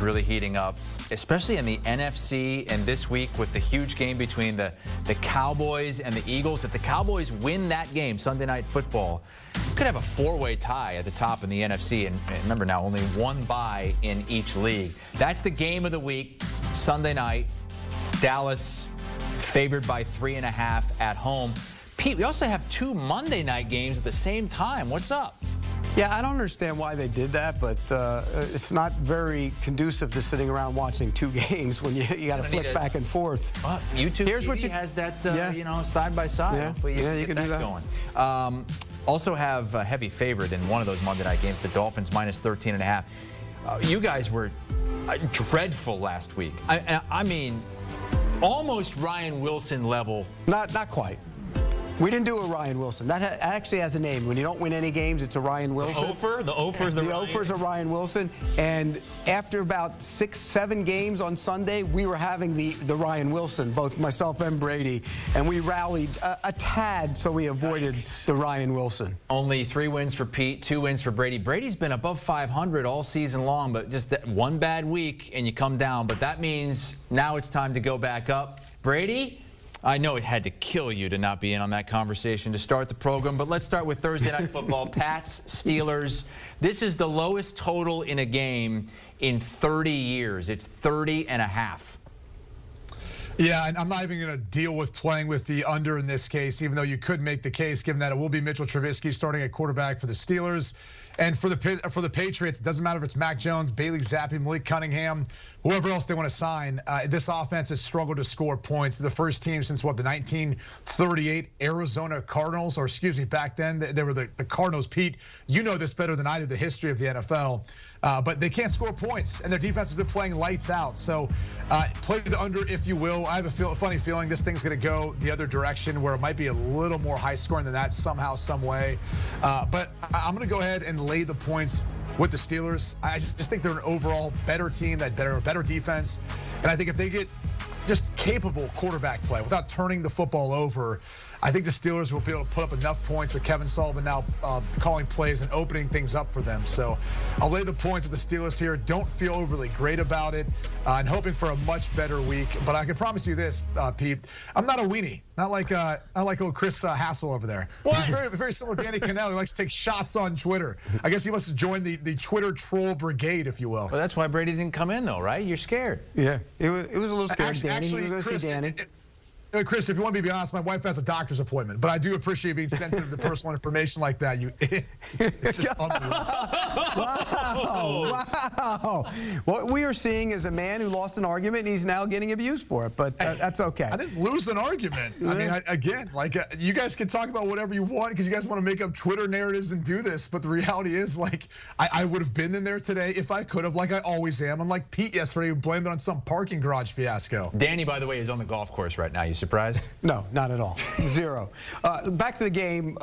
really heating up, especially in the NFC, and this week with the huge game between the Cowboys and the Eagles. If the Cowboys win that game, Sunday Night Football, could have a four-way tie at the top in the NFC. And remember now, only one bye in each league. That's the game of the week, Sunday night. Dallas favored by 3.5 at home. Pete, we also have two Monday night games at the same time. What's up? Yeah, I don't understand why they did that, but it's not very conducive to sitting around watching two games when you got to flick back and forth. Well, YouTube Here's TV what has that, you know, side by side. Yeah, Hopefully you can do that going. Also have a heavy favorite in one of those Monday night games, the Dolphins minus 13.5. You guys were dreadful last week. I mean, almost Ryan Wilson level. Not quite. We didn't do a Ryan Wilson. That actually has a name. When you don't win any games, it's a Ryan Wilson. The Ophers are Ryan Wilson. And after about 6-7 games on Sunday, we were having the Ryan Wilson, both myself and Brady, and we rallied a tad, so we avoided the Ryan Wilson. Only 3 wins for Pete, 2 wins for Brady. Brady's been above 500 all season long, but just that one bad week and you come down. But that means now it's time to go back up. Brady, I know it had to kill you to not be in on that conversation to start the program, but let's start with Thursday Night Football. Pats, Steelers. This is the lowest total in a game in 30 years. It's 30.5. Yeah, and I'm not even going to deal with playing with the under in this case, even though you could make the case, given that it will be Mitchell Trubisky starting at quarterback for the Steelers. And for the Patriots, it doesn't matter if it's Mac Jones, Bailey Zappi, Malik Cunningham, whoever else they want to sign. This offense has struggled to score points. They're the first team since, what, the 1938 Arizona Cardinals, or excuse me, back then they were the Cardinals. Pete, you know this better than I do, the history of the NFL. But they can't score points, and their defense has been playing lights out. So play the under if you will. I have a funny feeling this thing's going to go the other direction, where it might be a little more high scoring than that somehow, some way. But I'm going to go ahead and lay the points with the Steelers. I just think they're an overall better team, better defense. And I think if they get just capable quarterback play without turning the football over, I think the Steelers will be able to put up enough points with Kevin Sullivan now calling plays and opening things up for them. So I'll lay the points with the Steelers here. Don't feel overly great about it, and hoping for a much better week. But I can promise you this, Pete, I'm not a weenie. Not like old Chris Hassel over there. What? He's very similar to Danny Cannell. He likes to take shots on Twitter. I guess he must have joined the Twitter troll brigade, if you will. Well, that's why Brady didn't come in, though, right? You're scared. Yeah, it was a little scared. Actually, you were going to see Danny. Chris, if you want me to be honest, my wife has a doctor's appointment, but I do appreciate being sensitive to personal information like that. It's just unbelievable. Wow. What we are seeing is a man who lost an argument, and he's now getting abused for it, but that's okay. I didn't lose an argument. I mean, again, you guys can talk about whatever you want because you guys want to make up Twitter narratives and do this, but the reality is, I would have been in there today if I could have, like I always am. Unlike Pete yesterday, who blamed it on some parking garage fiasco. Danny, by the way, is on the golf course right now. You surprised? No, not at all. Zero. Back to the game.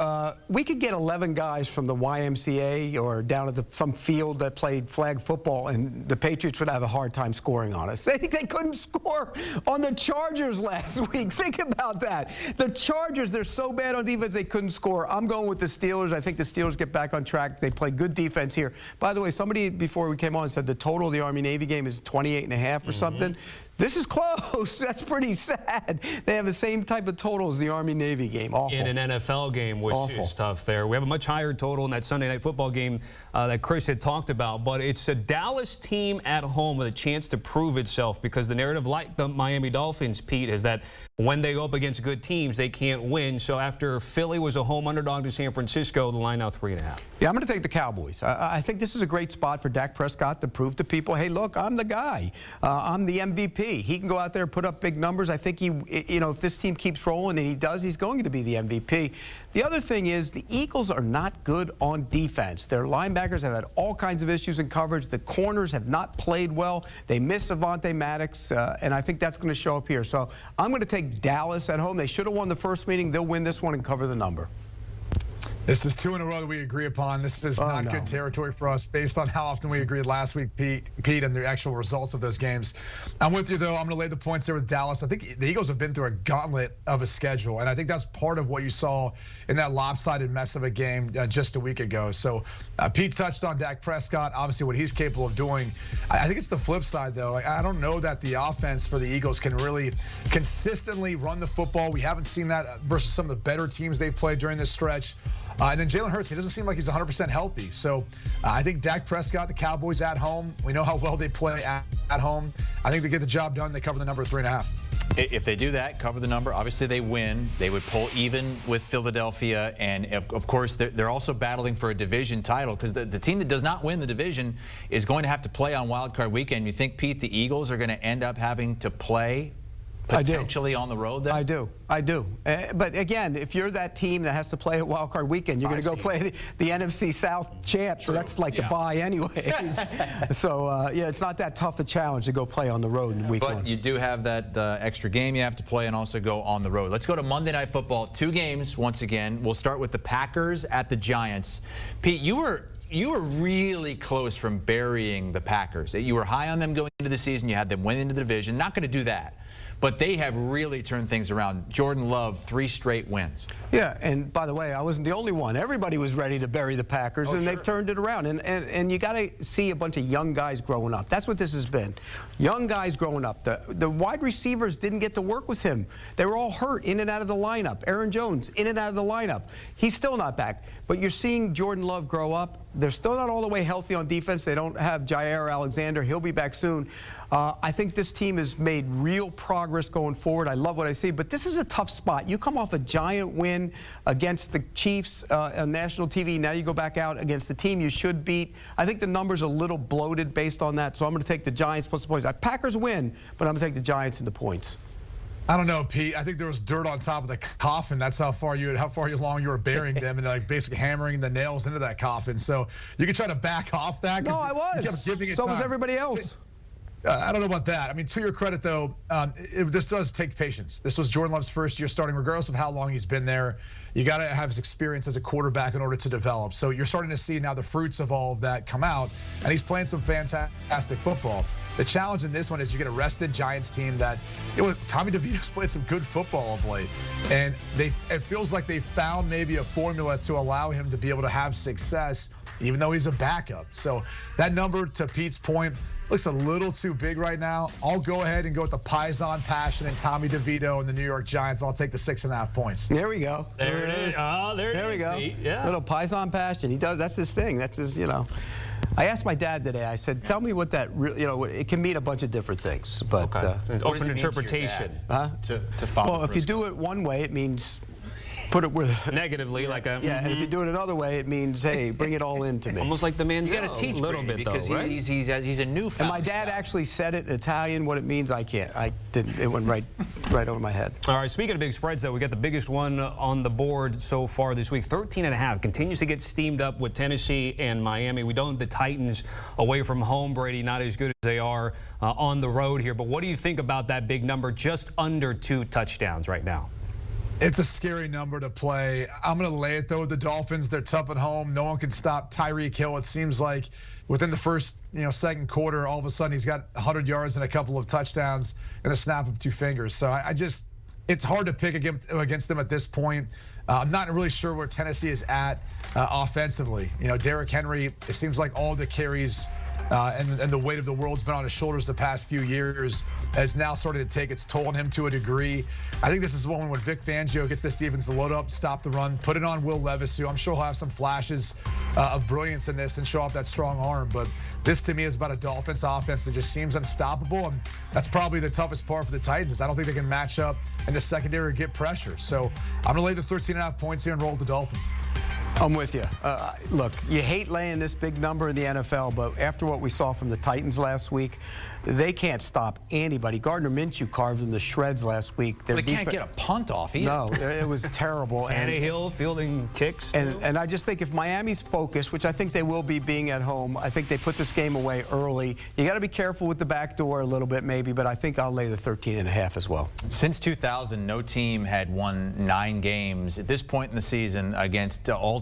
We could get 11 guys from the YMCA or down at some field that played flag football, and the Patriots would have a hard time scoring on us. They couldn't score on the Chargers last week. Think about that. The Chargers, they're so bad on defense, they couldn't score. I'm going with the Steelers. I think the Steelers get back on track. They play good defense here. By the way, somebody before we came on said the total of the Army-Navy game is 28.5 or something. This is close. That's pretty sad. They have the same type of total as the Army-Navy game. Awful. In an NFL game, which is tough there. We have a much higher total in that Sunday Night Football game that Chris had talked about, but it's a Dallas team at home with a chance to prove itself, because the narrative, like the Miami Dolphins, Pete, is that when they go up against good teams, they can't win. So after Philly was a home underdog to San Francisco, the line now 3.5. Yeah, I'm going to take the Cowboys. I think this is a great spot for Dak Prescott to prove to people, hey, look, I'm the guy. I'm the MVP. He can go out there and put up big numbers. I think if this team keeps rolling, and he does, he's going to be the MVP. The other thing is the Eagles are not good on defense. Their linebackers have had all kinds of issues in coverage. The corners have not played well. They miss Avonte Maddox, and I think that's going to show up here. So I'm going to take Dallas at home. They should have won the first meeting. They'll win this one and cover the number. This is 2 in a row that we agree upon. This is not good territory for us based on how often we agreed last week, Pete, and the actual results of those games. I'm with you, though. I'm going to lay the points there with Dallas. I think the Eagles have been through a gauntlet of a schedule, and I think that's part of what you saw in that lopsided mess of a game just a week ago. So Pete touched on Dak Prescott, obviously what he's capable of doing. I think it's the flip side, though. I don't know that the offense for the Eagles can really consistently run the football. We haven't seen that versus some of the better teams they've played during this stretch. And then Jalen Hurts, he doesn't seem like he's 100% healthy. So I think Dak Prescott, the Cowboys at home, we know how well they play at home. I think they get the job done. They cover the number 3.5. If they do that, cover the number, obviously they win. They would pull even with Philadelphia. And, of course, they're also battling for a division title because the team that does not win the division is going to have to play on Wild Card Weekend. You think, Pete, the Eagles are going to end up having to play potentially on the road then? I do. But again, if you're that team that has to play at Wild Card Weekend, you're going to go play the NFC South champ. So that's like a bye anyways. So, yeah, it's not that tough a challenge to go play on the road in week 1. But you do have that extra game you have to play and also go on the road. Let's go to Monday Night Football. 2 games once again. We'll start with the Packers at the Giants. Pete, you were really close from burying the Packers. You were high on them going into the season. You had them win into the division. Not going to do that. But they have really turned things around. Jordan Love, 3 straight wins. Yeah, and by the way, I wasn't the only one. Everybody was ready to bury the Packers, and they've turned it around. And you got to see a bunch of young guys growing up. That's what this has been. Young guys growing up. The wide receivers didn't get to work with him. They were all hurt in and out of the lineup. Aaron Jones, in and out of the lineup. He's still not back. But you're seeing Jordan Love grow up. They're still not all the way healthy on defense. They don't have Jair Alexander. He'll be back soon. I think this team has made real progress going forward. I love what I see. But this is a tough spot. You come off a giant win against the Chiefs on national TV. Now you go back out against the team you should beat. I think the number's a little bloated based on that. So I'm going to take the Giants plus the points. Packers win, but I'm going to take the Giants in the points. I don't know, Pete. I think there was dirt on top of the coffin. That's how far along you were burying them and like basically hammering the nails into that coffin. So you can try to back off that. No, I was. So was everybody else. I don't know about that. I mean, to your credit, though, this does take patience. This was Jordan Love's first year starting, regardless of how long he's been there. You got to have his experience as a quarterback in order to develop. So you're starting to see now the fruits of all of that come out, and he's playing some fantastic football. The challenge in this one is you get a rested Giants team that Tommy DeVito's played some good football of late, and it feels like they found maybe a formula to allow him to be able to have success, even though he's a backup. So that number, to Pete's point, looks a little too big right now. I'll go ahead and go with the Paisan passion and Tommy DeVito and the New York Giants. I'll take the 6.5 points. There we go. There it is. Oh, there we go. Yeah. Little Paisan passion. He does. That's his thing. That's his, I asked my dad today, I said, tell me what that, it can mean a bunch of different things. But it's open interpretation. To follow well, if you do it one way, it means put it with negatively, like a and if you do it another way, it means hey, bring it all into me. Almost like the man's. You got to teach a little bit because though, right? he's a new. And my dad actually said it in Italian. What it means, I can't. I didn't. It went right over my head. All right. Speaking of big spreads, though, we got the biggest one on the board so far this week. 13.5 continues to get steamed up with Tennessee and Miami. We don't have the Titans away from home, Brady, not as good as they are on the road here. But what do you think about that big number, just under 2 touchdowns right now? It's a scary number to play. I'm going to lay it, though, with the Dolphins. They're tough at home. No one can stop Tyreek Hill. It seems like within the first, second quarter, all of a sudden he's got 100 yards and a couple of touchdowns in the snap of 2 fingers. So it's hard to pick against them at this point. I'm not really sure where Tennessee is at offensively. Derrick Henry, it seems like all the carries and the weight of the world's been on his shoulders the past few years has now started to take its toll on him to a degree. I think this is one when Vic Fangio gets this defense to load up, stop the run, put it on Will Levis, who I'm sure will have some flashes of brilliance in this and show off that strong arm. But this, to me, is about a Dolphins offense that just seems unstoppable, and that's probably the toughest part for the Titans. I don't think they can match up in the secondary or get pressure. So I'm going to lay the 13.5 points here and roll with the Dolphins. I'm with you. Look, you hate laying this big number in the NFL, but after what we saw from the Titans last week, they can't stop anybody. Gardner Minshew carved them to shreds last week. They can't get a punt off either. No, it was terrible. Tannehill fielding kicks. And I just think if Miami's focused, which I think they will be being at home, I think they put this game away early. You got to be careful with the back door a little bit maybe, but I think I'll lay the 13.5 as well. Since 2000, no team had won 9 games at this point in the season against all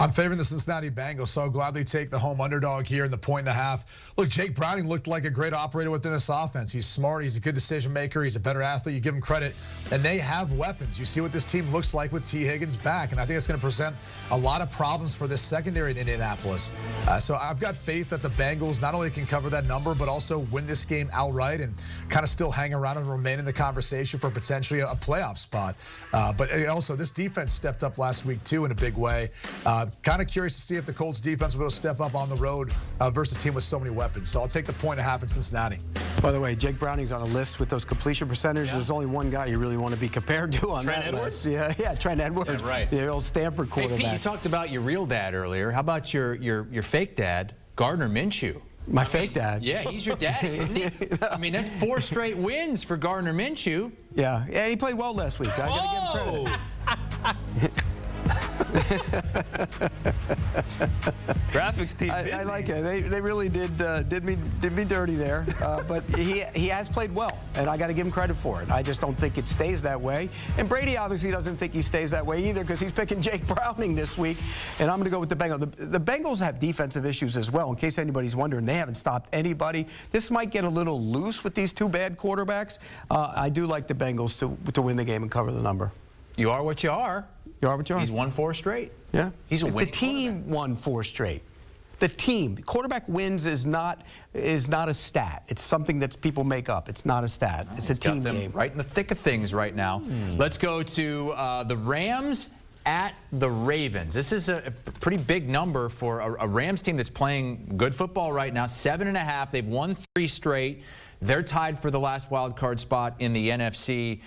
I'm favoring the Cincinnati Bengals, so I'll gladly take the home underdog here in the 1.5. Look, Jake Browning looked like a great operator within this offense. He's smart. He's a good decision maker. He's a better athlete. You give him credit. And they have weapons. You see what this team looks like with T. Higgins back. And I think it's going to present a lot of problems for this secondary in Indianapolis. So I've got faith that the Bengals not only can cover that number, but also win this game outright and kind of still hang around and remain in the conversation for potentially a playoff spot. But also, this defense stepped up last week, too, in a big way. Kind of curious to see if the Colts defense will be able to step up on the road versus a team with so many weapons. So I'll take the 1.5 in Cincinnati. By the way, Jake Browning's on a list with those completion percentages. Yeah. There's only one guy you really want to be compared to on Trent that Edwards? list. Yeah, Trent Edwards. Yeah, right. The old Stanford quarterback. Hey, Pete, you talked about your real dad earlier. How about your fake dad, Gardner Minshew? My fake dad. Yeah, he's your daddy, isn't he? I mean, that's 4 straight wins for Gardner Minshew. Yeah, he played well last week. I got to give him credit. Graphics team. I like it. They really did me dirty there. But he has played well, and I got to give him credit for it. I just don't think it stays that way. And Brady obviously doesn't think he stays that way either because he's picking Jake Browning this week. And I'm going to go with the Bengals. The Bengals have defensive issues as well. In case anybody's wondering, they haven't stopped anybody. This might get a little loose with these two bad quarterbacks. I do like the Bengals to win the game and cover the number. You are what you are. You are what you are. He's won 4 straight. Yeah. He's a winning The team won 4 straight. The team. Quarterback wins is not a stat. It's something that people make up. It's not a stat. It's a team game. Right in the thick of things right now. Let's go to the Rams at the Ravens. This is a pretty big number for a Rams team that's playing good football right now. 7.5. They've won 3 straight. They're tied for the last wild card spot in the NFC.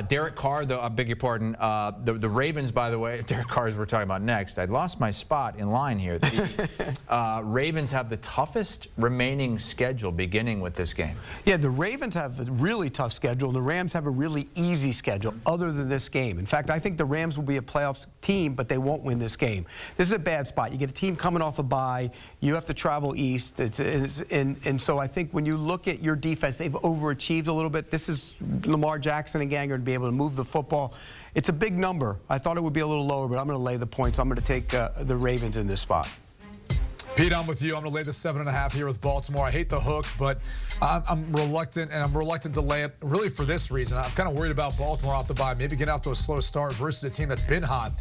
Derek Carr, I beg your pardon, the Ravens, by the way, Derek Carr is we're talking about next. I lost my spot in line here. The Ravens have the toughest remaining schedule beginning with this game. Yeah, the Ravens have a really tough schedule, and the Rams have a really easy schedule other than this game. In fact, I think the Rams will be a playoff team, but they won't win this game. This is a bad spot. You get a team coming off a bye. You have to travel east. And so I think when you look at your defense, they've overachieved a little bit. This is Lamar Jackson and gang are going to be able to move the football. It's a big number. I thought it would be a little lower, but I'm going to lay the points. I'm going to take the Ravens in this spot. Pete, I'm with you. I'm going to lay the 7.5 here with Baltimore. I hate the hook, but I'm reluctant, and I'm reluctant to lay it really for this reason. I'm kind of worried about Baltimore off the bye, maybe getting off to a slow start versus a team that's been hot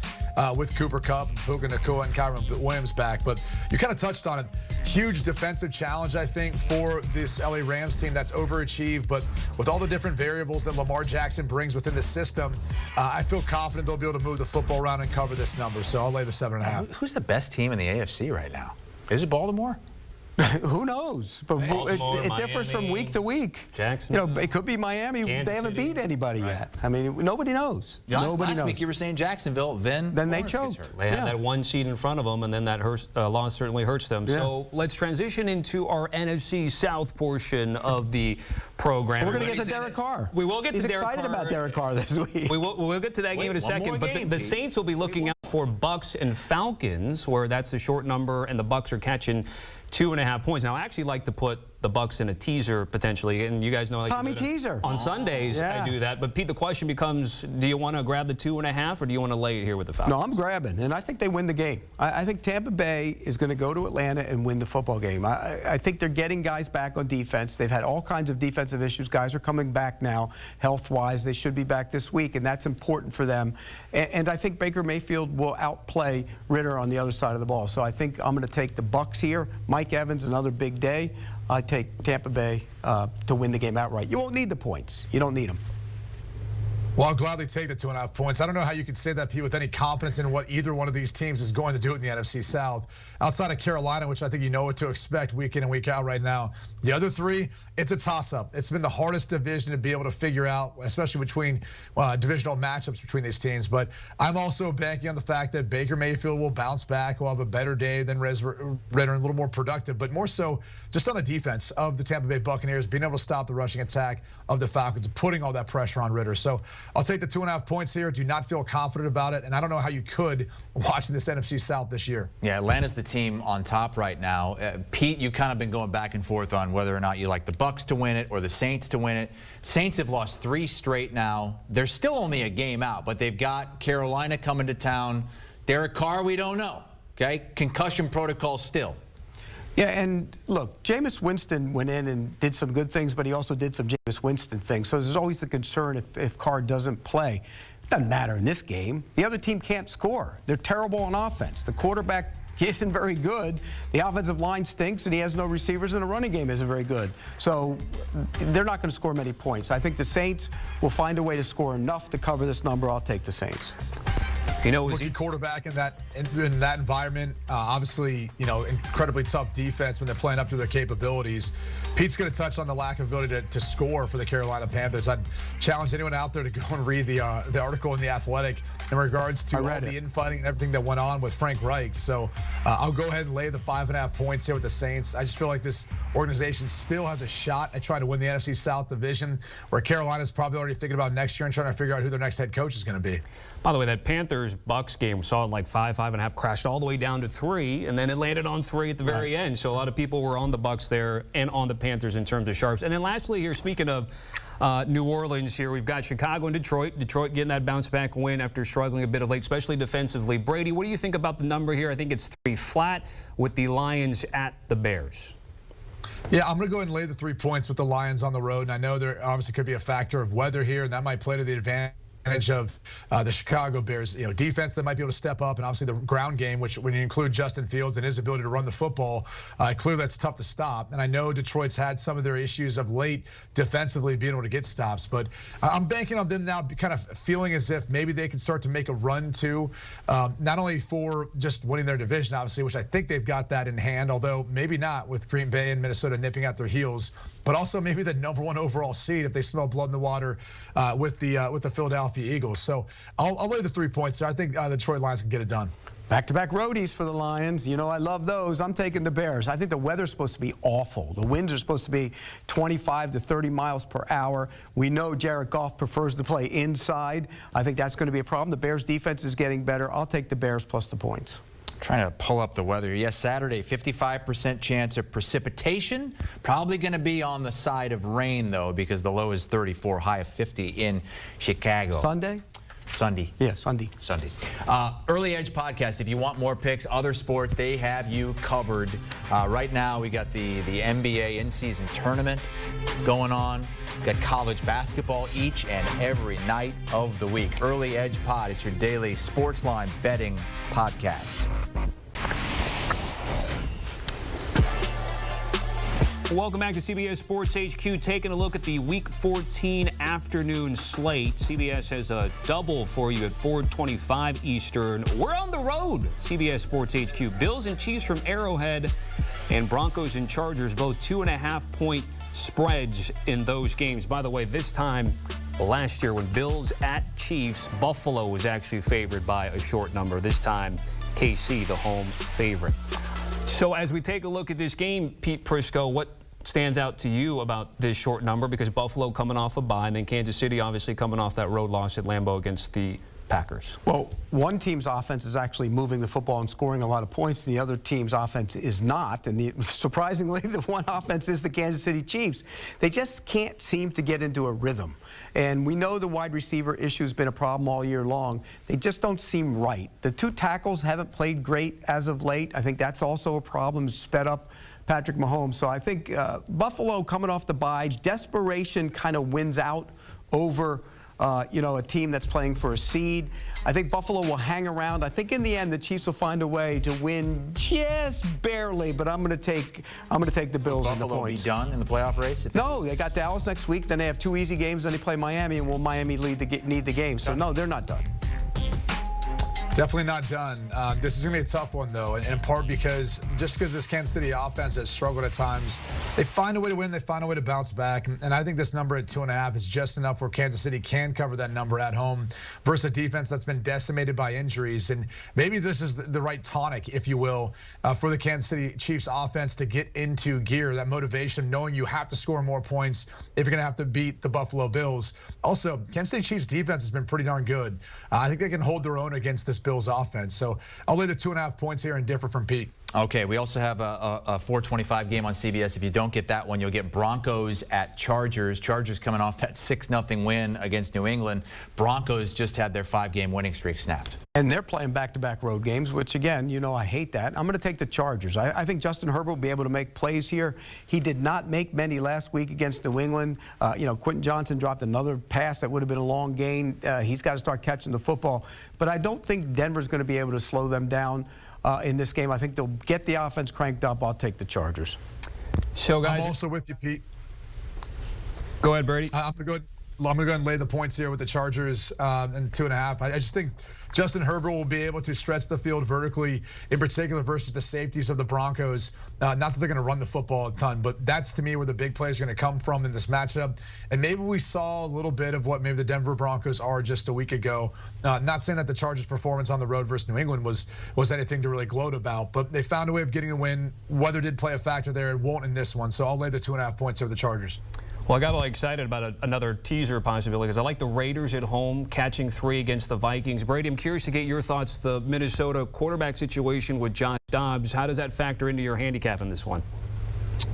with Cooper Kupp, Puka Nacua, and Kyron Williams back. But you kind of touched on it. Huge defensive challenge, I think, for this LA Rams team that's overachieved. But with all the different variables that Lamar Jackson brings within the system, I feel confident they'll be able to move the football around and cover this number. So I'll lay the 7.5. Who's the best team in the AFC right now? Is it Baltimore? Who knows? But it differs from week to week. Jackson. You know, it could be Miami. They haven't beat anybody yet. I mean, nobody knows. Last week you were saying Jacksonville, then they choked. They had that 1 seed in front of them, and then that loss certainly hurts them. Yeah. So let's transition into our NFC South portion of the program. We're going to get to Derek Carr. We will get to Derek Carr. He's excited about Derek Carr this week. We'll get to that game in a second. But the Saints will be looking out for Bucks and Falcons, where that's a short number, and the Bucks are catching 2.5 points. Now, I actually like to put the Bucks in a teaser potentially, and you guys know I Tommy teaser on Sundays. Yeah. I do that. But Pete, the question becomes: do you want to grab the 2.5, or do you want to lay it here with the Falcons? No, I'm grabbing, and I think they win the game. I think Tampa Bay is going to go to Atlanta and win the football game. I think they're getting guys back on defense. They've had all kinds of defensive issues. Guys are coming back now, health-wise. They should be back this week, and that's important for them. And I think Baker Mayfield will outplay Ritter on the other side of the ball. So I think I'm going to take the Bucks here. Mike Evans, another big day. I take Tampa Bay to win the game outright. You won't need the points. You don't need them. Well, I'll gladly take the 2.5 points. I don't know how you can say that, Pete, with any confidence in what either one of these teams is going to do in the NFC South. Outside of Carolina, which I think you know what to expect week in and week out right now. The other three, it's a toss-up. It's been the hardest division to be able to figure out, especially between divisional matchups between these teams. But I'm also banking on the fact that Baker Mayfield will bounce back, will have a better day than Ritter, and a little more productive, but more so just on the defense of the Tampa Bay Buccaneers, being able to stop the rushing attack of the Falcons, putting all that pressure on Ritter. So I'll take the 2.5 points here. Do not feel confident about it, and I don't know how you could watching this NFC South this year. Yeah, Atlanta's the team on top right now. Pete, you've kind of been going back and forth on whether or not you like the Bucks to win it or the Saints to win it. Saints have lost 3 straight now. They're still only a game out, but they've got Carolina coming to town. Derek Carr, we don't know. Okay, concussion protocol still. Yeah, and look, Jameis Winston went in and did some good things, but he also did some Jameis Winston things. So there's always the concern if Carr doesn't play. It doesn't matter in this game. The other team can't score. They're terrible on offense. The quarterback isn't very good. The offensive line stinks, and he has no receivers, and the running game isn't very good. So they're not going to score many points. I think the Saints will find a way to score enough to cover this number. I'll take the Saints. You know, rookie quarterback in that environment, obviously, you know, incredibly tough defense when they're playing up to their capabilities. Pete's going to touch on the lack of ability to score for the Carolina Panthers. I'd challenge anyone out there to go and read the article in The Athletic in regards to all the infighting and everything that went on with Frank Reich. So I'll go ahead and lay the 5.5 points here with the Saints. I just feel like this organization still has a shot at trying to win the NFC South division, where Carolina's probably already thinking about next year and trying to figure out who their next head coach is going to be. By the way, that Panthers-Bucks game, we saw it like 5.5, crashed all the way down to 3, and then it landed on 3 at the very end. So a lot of people were on the Bucks there and on the Panthers in terms of sharps. And then lastly here, speaking of New Orleans here, we've got Chicago and Detroit. Detroit getting that bounce-back win after struggling a bit of late, especially defensively. Brady, what do you think about the number here? I think it's 3 flat with the Lions at the Bears. Yeah, I'm going to go ahead and lay the 3 points with the Lions on the road. And I know there obviously could be a factor of weather here, and that might play to the advantage of the Chicago Bears, you know, defense that might be able to step up, and obviously the ground game, which when you include Justin Fields and his ability to run the football, clearly that's tough to stop. And I know Detroit's had some of their issues of late defensively being able to get stops, but I'm banking on them now kind of feeling as if maybe they can start to make a run to not only for just winning their division, obviously, which I think they've got that in hand, although maybe not with Green Bay and Minnesota nipping at their heels, but also maybe the #1 overall seed if they smell blood in the water with the Philadelphia Eagles. So I'll lay the 3 points there. I think the Detroit Lions can get it done. Back-to-back roadies for the Lions. You know, I love those. I'm taking the Bears. I think the weather's supposed to be awful. The winds are supposed to be 25 to 30 miles per hour. We know Jared Goff prefers to play inside. I think that's going to be a problem. The Bears' defense is getting better. I'll take the Bears plus the points. Trying to pull up the weather. Yes, Saturday, 55% chance of precipitation. Probably going to be on the side of rain, though, because the low is 34, high of 50 in Chicago. Sunday? Sunday. Yeah, Sunday. Sunday. Early Edge Podcast. If you want more picks, other sports, they have you covered. Right now, we got the NBA in-season tournament going on. We've got college basketball each and every night of the week. Early Edge Pod. It's your daily sports line betting podcast. Welcome back to CBS Sports HQ. Taking a look at the Week 14 afternoon slate. CBS has a double for you at 4:25 Eastern. We're on the road. CBS Sports HQ. Bills and Chiefs from Arrowhead, and Broncos and Chargers, both 2.5-point spreads in those games. By the way, this time last year when Bills at Chiefs, Buffalo was actually favored by a short number. This time, KC, the home favorite. So as we take a look at this game, Pete Prisco, what stands out to you about this short number? Because Buffalo coming off a bye, and then Kansas City obviously coming off that road loss at Lambeau against the Packers. Well, one team's offense is actually moving the football and scoring a lot of points, and the other team's offense is not. And surprisingly, the one offense is the Kansas City Chiefs. They just can't seem to get into a rhythm. And we know the wide receiver issue has been a problem all year long. They just don't seem right. The 2 tackles haven't played great as of late. I think that's also a problem, sped up Patrick Mahomes. So I think Buffalo coming off the bye, desperation kind of wins out over you know, a team that's playing for a seed. I think Buffalo will hang around. I think in the end the Chiefs will find a way to win just barely, but I'm going to take the Bills in the points. Buffalo be done in the playoff race? No, they got Dallas next week. Then they have 2 easy games. Then they play Miami, and will Miami need the game? So no, they're not done. Definitely not done. This is going to be a tough one, though, and in part because this Kansas City offense has struggled at times, they find a way to win, they find a way to bounce back, and I think this number at 2.5 is just enough where Kansas City can cover that number at home versus a defense that's been decimated by injuries. And maybe this is the right tonic, if you will, for the Kansas City Chiefs offense to get into gear, that motivation, knowing you have to score more points if you're going to have to beat the Buffalo Bills. Also, Kansas City Chiefs defense has been pretty darn good. I think they can hold their own against this Bills offense. So I'll lay the 2.5 points here and differ from Pete. Okay, we also have a 4:25 game on CBS. If you don't get that one, you'll get Broncos at Chargers. Chargers coming off that 6-0 win against New England. Broncos just had their 5-game winning streak snapped. And they're playing back-to-back road games, which, again, you know I hate that. I'm going to take the Chargers. I think Justin Herbert will be able to make plays here. He did not make many last week against New England. Quentin Johnson dropped another pass that would have been a long gain. He's got to start catching the football. But I don't think Denver's going to be able to slow them down in this game. I think they'll get the offense cranked up. I'll take the Chargers. So, guys, I'm also with you, Pete. Go ahead, Brady. I'm going to go and lay the points here with the Chargers and 2.5. I just think Justin Herbert will be able to stretch the field vertically, in particular versus the safeties of the Broncos. Not that they're going to run the football a ton, but that's to me where the big plays are going to come from in this matchup. And maybe we saw a little bit of what maybe the Denver Broncos are just a week ago. Not saying that the Chargers' performance on the road versus New England was anything to really gloat about, but they found a way of getting a win. Weather did play a factor there. It won't in this one, so I'll lay the 2.5 points over the Chargers. Well, I got all excited about another teaser possibility because I like the Raiders at home catching 3 against the Vikings. Brady, I'm curious to get your thoughts. The Minnesota quarterback situation with Josh Dobbs, how does that factor into your handicap in this one?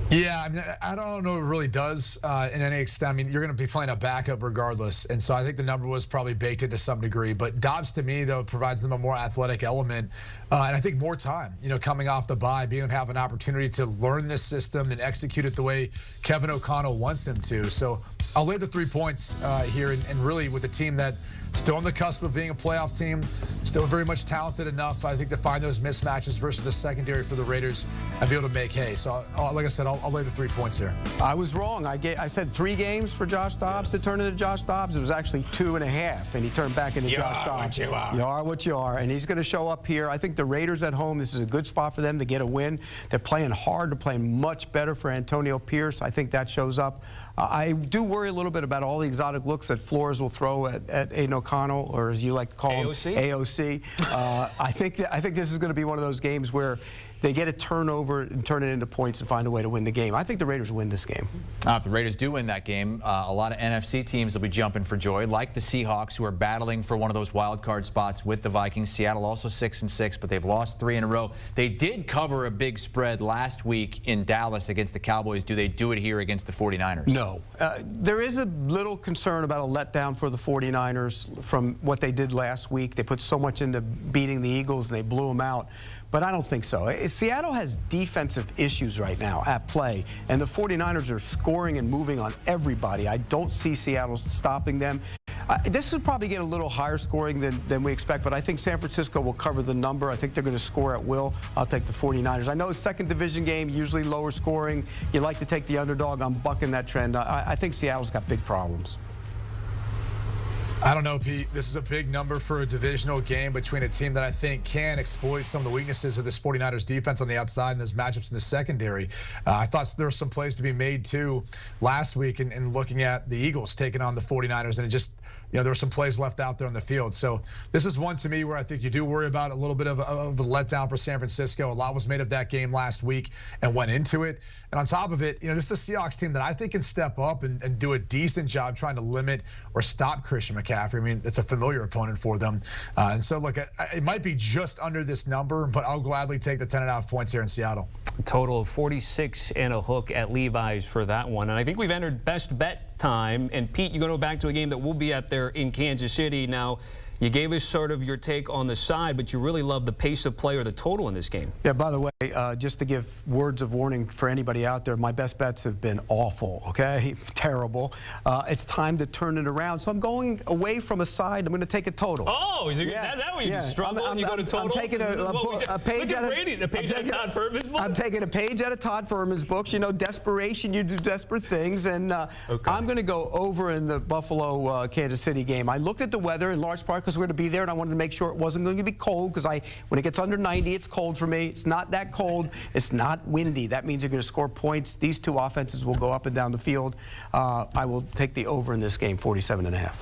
Yeah, I mean, I don't know if it really does in any extent. I mean, you're going to be playing a backup regardless. And so I think the number was probably baked in to some degree. But Dobbs, to me, though, provides them a more athletic element. And I think more time, coming off the bye, being able to have an opportunity to learn this system and execute it the way Kevin O'Connell wants him to. So I'll lay the 3 points here. And really with a team that still on the cusp of being a playoff team, still very much talented enough, I think, to find those mismatches versus the secondary for the Raiders and be able to make hay. So, like I said, I'll lay the 3 points here. I was wrong. I said 3 games for Josh Dobbs to turn into Josh Dobbs. It was actually 2.5, and he turned back into Josh Dobbs. You are what you are, and he's going to show up here. I think the Raiders at home, this is a good spot for them to get a win. They're playing hard. They're playing much better for Antonio Pierce. I think that shows up. I do worry a little bit about all the exotic looks that Flores will throw at Aiden O'Connell, or as you like to call him, AOC. I think this is going to be one of those games where they get a turnover and turn it into points and find a way to win the game. I think the Raiders win this game. If the Raiders do win that game, a lot of NFC teams will be jumping for joy, like the Seahawks, who are battling for one of those wild card spots with the Vikings. Seattle also 6-6, but they've lost 3 in a row. They did cover a big spread last week in Dallas against the Cowboys. Do they do it here against the 49ers? No. There is a little concern about a letdown for the 49ers from what they did last week. They put so much into beating the Eagles, and they blew them out. But I don't think so. Seattle has defensive issues right now at play, and the 49ers are scoring and moving on everybody. I don't see Seattle stopping them. This will probably get a little higher scoring than we expect, but I think San Francisco will cover the number. I think they're going to score at will. I'll take the 49ers. I know second division game, usually lower scoring. You like to take the underdog. I'm bucking that trend. I think Seattle's got big problems. I don't know, Pete. This is a big number for a divisional game between a team that I think can exploit some of the weaknesses of this 49ers defense on the outside and those matchups in the secondary. I thought there were some plays to be made, too, last week in looking at the Eagles taking on the 49ers, and it just, there were some plays left out there on the field. So this is one, to me, where I think you do worry about a little bit of a letdown for San Francisco. A lot was made of that game last week and went into it. And on top of it, this is a Seahawks team that I think can step up and do a decent job trying to limit or stop Christian McCaffrey. I mean, it's a familiar opponent for them. And so, look, it might be just under this number, but I'll gladly take the 10.5 points here in Seattle. A total of 46 and a hook at Levi's for that one. And I think we've entered best bet time. And, Pete, you're going to go back to a game that we'll be at there in Kansas City. Now, you gave us sort of your take on the side, but you really love the pace of play or the total in this game. Yeah, by the way, just to give words of warning for anybody out there, my best bets have been awful, okay? Terrible. It's time to turn it around. So I'm going away from a side. I'm going to take a total. Oh, is that where you struggle and you go to totals? I'm taking a page out of Todd Furman's book. I'm taking a page out of Todd Furman's books. Desperation, you do desperate things. And I'm going to go over in the Buffalo-Kansas City game. I looked at the weather in large part because we're going to be there, and I wanted to make sure it wasn't going to be cold because when it gets under 90, it's cold for me. It's not that cold. It's not windy. That means you're going to score points. These two offenses will go up and down the field. I will take the over in this game, 47.5.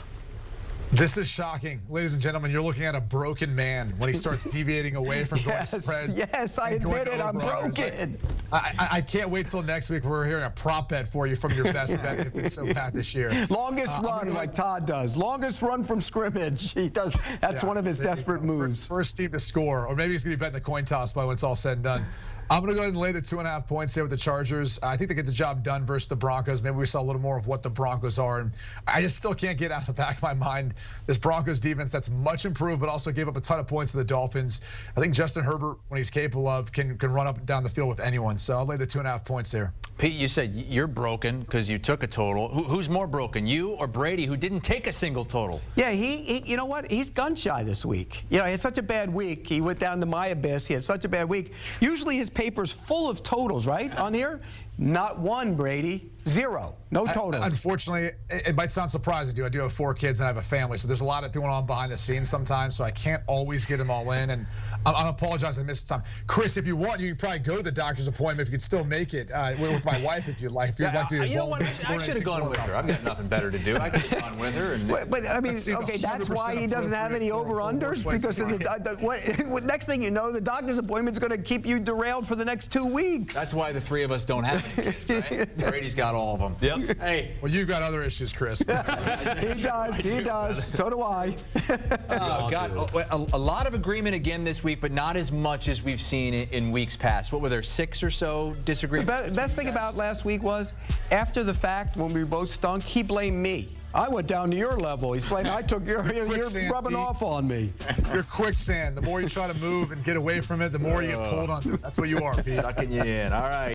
This is shocking. Ladies and gentlemen, you're looking at a broken man when he starts deviating away from going spreads. Yes, I admit it. I'm broken. I can't wait till next week. We're hearing a prop bet for you from your best bet that been so bad this year. Longest run, like Todd does. Longest run from scrimmage. He does. That's one of his desperate moves. First team to score, or maybe he's going to be betting the coin toss by when it's all said and done. I'm going to go ahead and lay the 2.5 points here with the Chargers. I think they get the job done versus the Broncos. Maybe we saw a little more of what the Broncos are. And I just still can't get out of the back of my mind this Broncos defense that's much improved, but also gave up a ton of points to the Dolphins. I think Justin Herbert, when he's capable of, can run up and down the field with anyone. So I'll lay the 2.5 points here. Pete, you said you're broken because you took a total. Who's more broken, you or Brady, who didn't take a single total? Yeah, he you know what? He's gun shy this week. You know, he had such a bad week. He went down to my abyss. He had such a bad week. Usually his paper's full of totals, right, on here? Not one, Brady. Zero. No totals. Unfortunately, it might sound surprising to you. I do have 4 kids and I have a family, so there's a lot of going on behind the scenes sometimes, so I can't always get them all in. And I apologize I missed time. Chris, if you want, you can probably go to the doctor's appointment if you could still make it with my wife if you'd like. If you'd like to. You know what? I should have gone with her. I've got nothing better to do. I could have gone with her. And but I mean, okay, that's why he doesn't have any over-unders, because of next thing you know, the doctor's appointment's going to keep you derailed for the next 2 weeks. That's why the 3 of us don't have any kids, right? Brady's got all of them. Yep. Hey. Well, you've got other issues, Chris. He does. He does. So do I. A lot of agreement again this week, but not as much as we've seen in weeks past. What were there, 6 or so disagreements? The best thing about last week was, after the fact, when we both stunk, he blamed me. I went down to your level. He's playing. I took you're rubbing off on me. You're quicksand. The more you try to move and get away from it, the more you get pulled under. That's what you are, Pete. Sucking you in. All right.